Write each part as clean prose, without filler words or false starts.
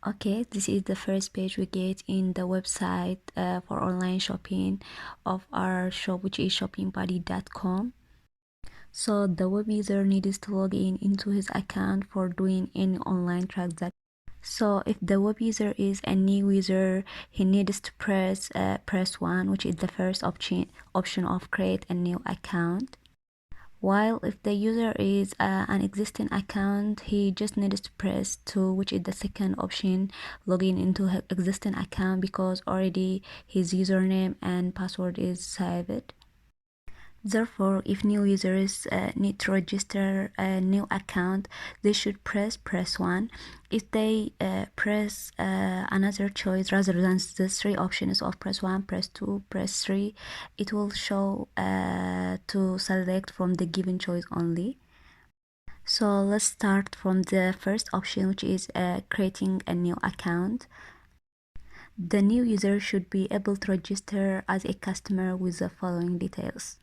Okay, this is the first page we get in the website for online shopping of our shop, which is shoppingbuddy.com. So the web user needs to log in into his account for doing any online transaction. So if the web user is a new user, he needs to press 1, which is the first option of create a new account. While if the user is an existing account, he just needs to press 2, which is the second option, login into his existing account, because already his username and password is saved. Therefore, if new users need to register a new account, they should press 1. If they press another choice rather than the 3 options of press 1, press 2, press 3, it will show to select from the given choice only. So let's start from the first option, which is creating a new account. The new user should be able to register as a customer with the following details.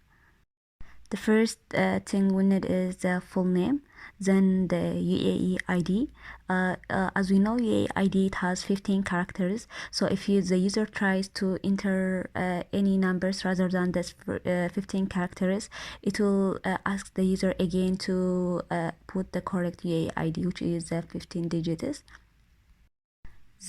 The first thing we need is the full name, then the UAE ID. As we know, UAE ID, it has 15 characters. So if the user tries to enter any numbers rather than this 15 characters, it will ask the user again to put the correct UAE ID, which is 15 digits.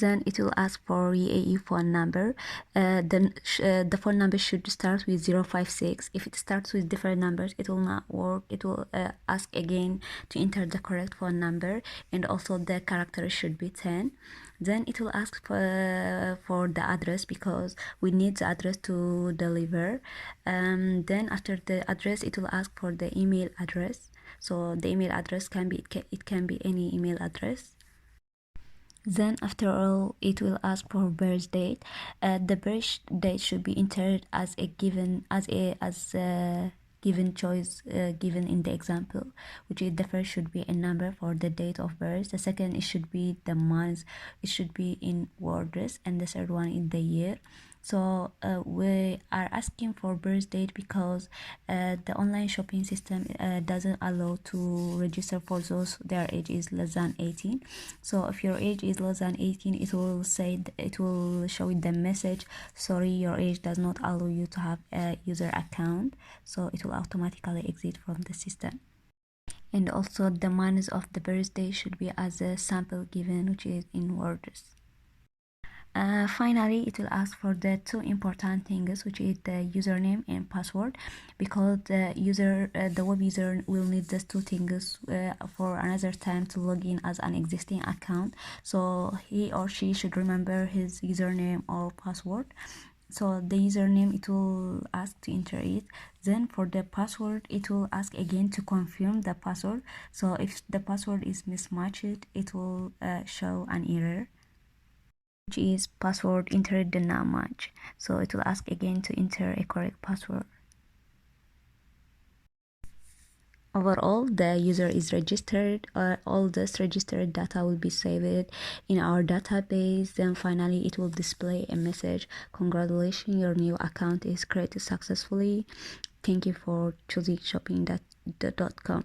Then it will ask for UAE phone number. The phone number should start with 056. If it starts with different numbers, it will not work. It will ask again to enter the correct phone number, and also the character should be 10. Then it will ask for the address, because we need the address to deliver. Then after the address, it will ask for the email address. So the email address can be any email address. Then after all, it will ask for birth date. The birth date should be entered as a given given choice given in the example, which is the first should be a number for the date of birth. The second, it should be the month. It should be in words, and the third one in the year. So we are asking for birth date because the online shopping system doesn't allow to register for those their age is less than 18. So if your age is less than 18, it will show the message, sorry, your age does not allow you to have a user account. So it will automatically exit from the system. And also the month of the birthday should be as a sample given, which is in words. Finally, it will ask for the 2 important things, which is the username and password, because the web user will need these 2 things for another time to log in as an existing account. So he or she should remember his username or password. So the username, it will ask to enter it. Then for the password, it will ask again to confirm the password. So if the password is mismatched, it will show an error, which is password entered did not match. So it will ask again to enter a correct password. Overall, the user is registered. All this registered data will be saved in our database. Then finally, it will display a message: congratulations, your new account is created successfully. Thank you for choosing shopping.com.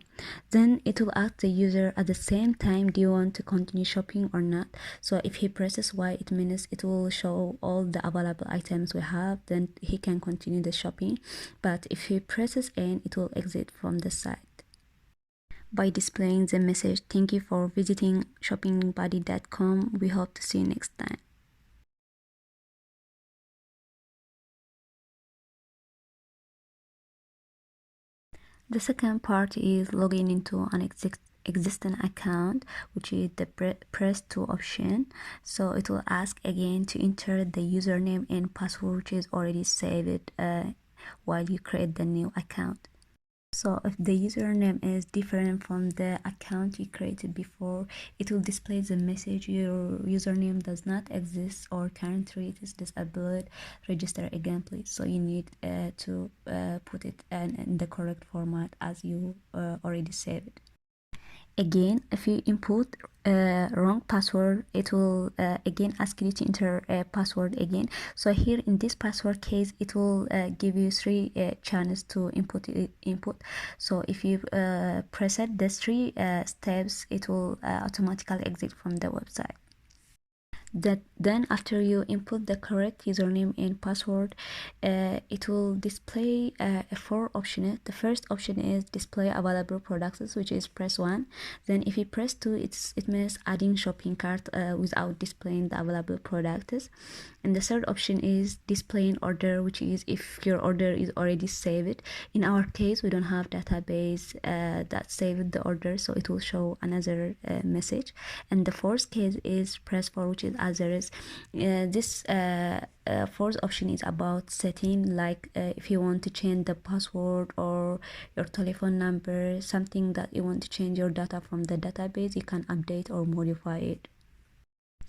Then it will ask the user at the same time, do you want to continue shopping or not? So if he presses Y, it means it will show all the available items we have, then he can continue the shopping. But if he presses N, it will exit from the site by displaying the message, thank you for visiting shoppingbuddy.com. We hope to see you next time. The second part is logging into an existing account, which is the press 2 option. So it will ask again to enter the username and password, which is already saved while you create the new account. So if the username is different from the account you created before, it will display the message, your username does not exist or currently it is disabled, register again please. So you need to put it in the correct format as you already saved. Again, if you input wrong password, it will again ask you to enter a password again. So here in this password case, it will give you 3 channels to input. So if you press it, the 3 steps, it will automatically exit from the website. Then after you input the correct username and password, it will display 4 options. The first option is display available products, which is press 1. Then if you press 2, it means adding shopping cart without displaying the available products. And the third option is displaying order, which is if your order is already saved. In our case, we don't have database that saved the order, so it will show another message. And the fourth case is press 4, which is others. This fourth option is about setting, like if you want to change the password or your telephone number, something that you want to change your data from the database, you can update or modify it.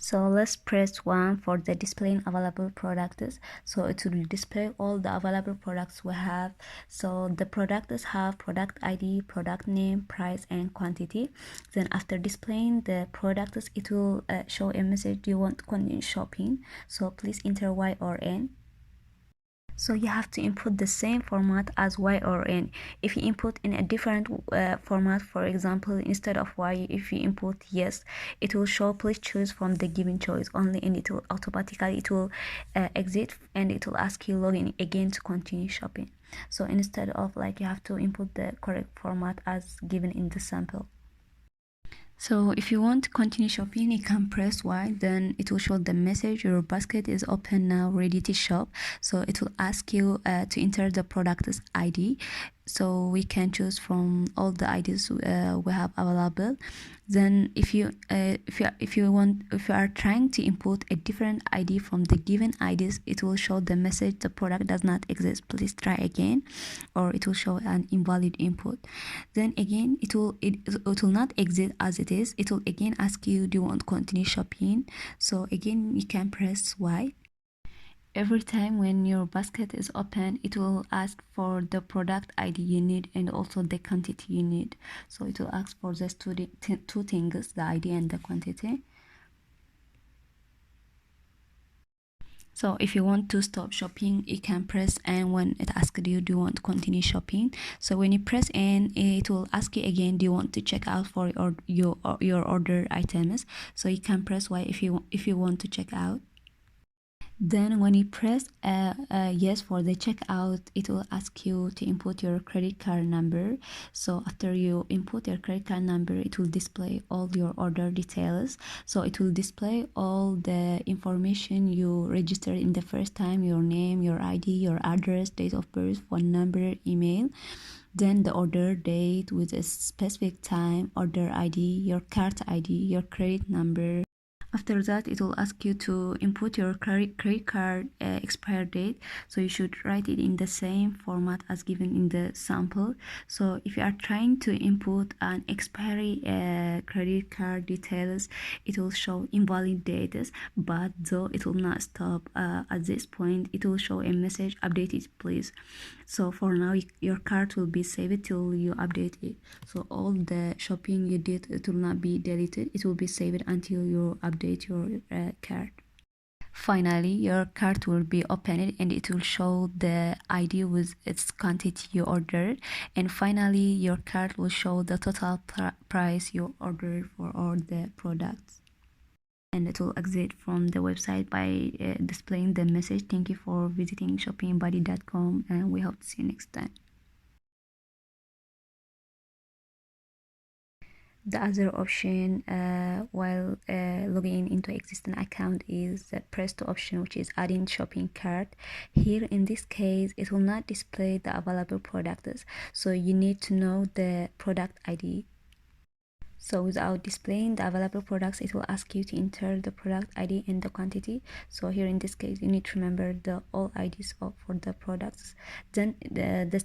So let's press 1 for the displaying available products. So it will display all the available products we have. So the products have product ID, product name, price, and quantity. Then after displaying the products, it will show a message, do you want to continue shopping? So please enter Y or N. So you have to input the same format as Y or N. If you input in a different format, for example, instead of Y, if you input yes, it will show please choose from the given choice only, and it will automatically exit, and it will ask you login again to continue shopping. So instead of like, you have to input the correct format as given in the sample. So if you want to continue shopping, you can press Y, then it will show the message, your basket is open now, ready to shop. So it will ask you to enter the product's ID. So we can choose from all the IDs we have available. Then if you are trying to input a different ID from the given IDs, it will show the message, the product does not exist, please try again, or it will show an invalid input. Then again, it will not exit as it is. It will again ask you, do you want to continue shopping? So again, you can press Y. Every time when your basket is open, it will ask for the product ID you need and also the quantity you need. So it will ask for these two things, the ID and the quantity. So if you want to stop shopping, you can press N when it asks you, do you want to continue shopping? So when you press N, it will ask you again, do you want to check out for your order items? So you can press Y if you want to check out. Then when you press yes for the checkout, it will ask you to input your credit card number. So after you input your credit card number, it will display all your order details. So it will display all the information you registered in the first time, your name, your ID, your address, date of birth, phone number, email. Then the order date with a specific time, order ID, your card ID, your credit number. After that, it will ask you to input your credit card expire date. So you should write it in the same format as given in the sample. So if you are trying to input an expiry credit card details, it will show invalid dates, but though it will not stop at this point. It will show a message, update it please. So for now, your card will be saved till you update it. So all the shopping you did, it will not be deleted. It will be saved until you update your card. Finally, your cart will be opened and it will show the ID with its quantity you ordered. And finally, your cart will show the total price you ordered for all the products. And it will exit from the website by displaying the message, thank you for visiting shoppingbuddy.com, and we hope to see you next time. The other option while logging into existing account is the press 2 option, which is adding shopping cart. Here in this case, it will not display the available products, so you need to know the product ID. So without displaying the available products, it will ask you to enter the product ID and the quantity. So here in this case, you need to remember the all IDs for the products. Then the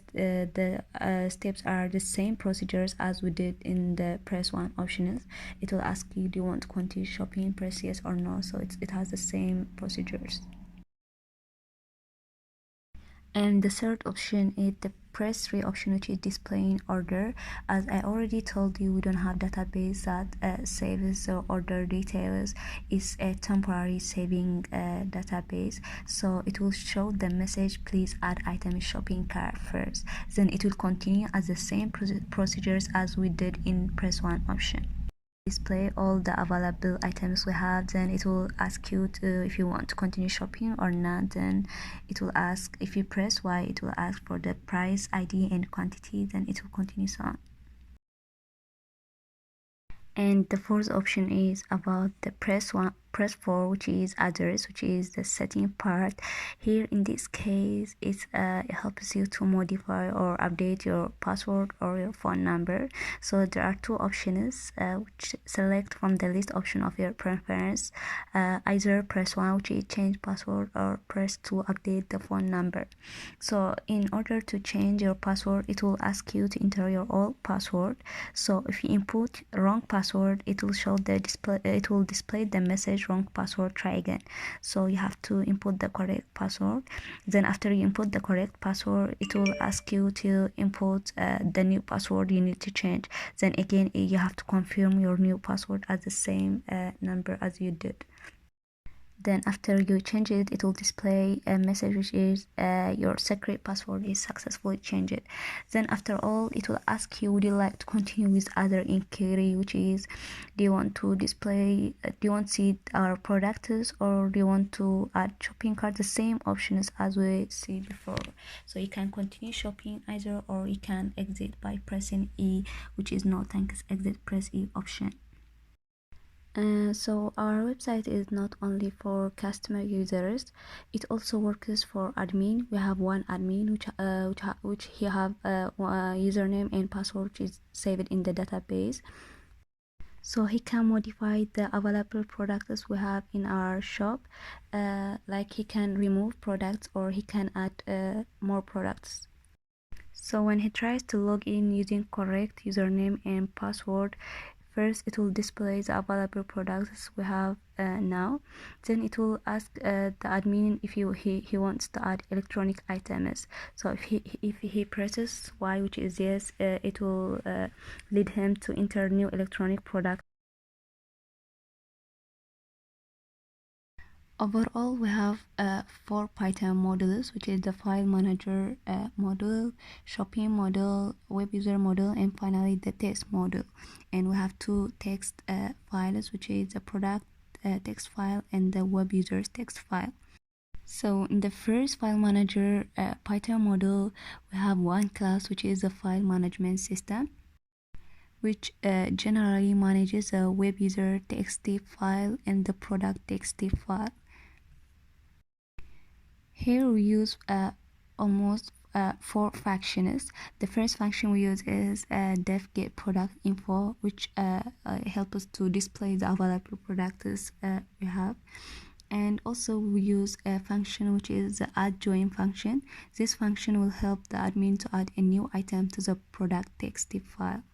steps are the same procedures as we did in the press 1 optionals. It will ask you, do you want to continue shopping, press yes or no. So it has the same procedures. And the third option is the press 3 option, which is displaying order. As I already told you, we don't have database that saves the order details. It's a temporary saving database, so it will show the message, please add item shopping cart first. Then it will continue as the same procedures as we did in press 1 option. display all the available items we have. Then it will ask you to, if you want to continue shopping or not. Then it will ask, if you press Y, it will ask for the price, ID and quantity. Then it will continue, so on. And the fourth option is about the press 4, which is address, which is the setting part. Here in this case, it helps you to modify or update your password or your phone number. So there are two options, which select from the list option of your preference. Either press 1, which is change password, or press 2, update the phone number. So in order to change your password, it will ask you to enter your old password. So if you input wrong password, it will show the display, it will display the message wrong password, try again. So you have to input the correct password. Then after you input the correct password, it will ask you to input the new password you need to change. Then again, you have to confirm your new password as the same number as you did. Then after you change it, it will display a message which is your secret password is successfully changed. Then after all, it will ask you, would you like to continue with other inquiry, which is, do you want to display, do you want to see our products, or do you want to add shopping cart? The same options as we see before. So you can continue shopping either, or you can exit by pressing E, which is no thanks, exit, press E option. So our website is not only for customer users, it also works for admin. We have one admin which he have a username and password which is saved in the database. So he can modify the available products we have in our shop, like he can remove products or he can add more products. So when he tries to log in using correct username and password, first it will display the available products we have now. Then it will ask the admin if he wants to add electronic items. So if he presses Y, which is yes, it will lead him to enter new electronic product. Overall, we have 4 Python modules, which is the file manager module, shopping module, web user module, and finally the text module. And we have 2 text files, which is the product text file and the web users text file. So in the first file manager Python module, we have one class, which is the file management system, which generally manages a web user txt file and the product txt file. Here we use almost 4 functions. The first function we use is def get product info, which help us to display the available products we have. And also we use a function which is the add join function. This function will help the admin to add a new item to the product txt file.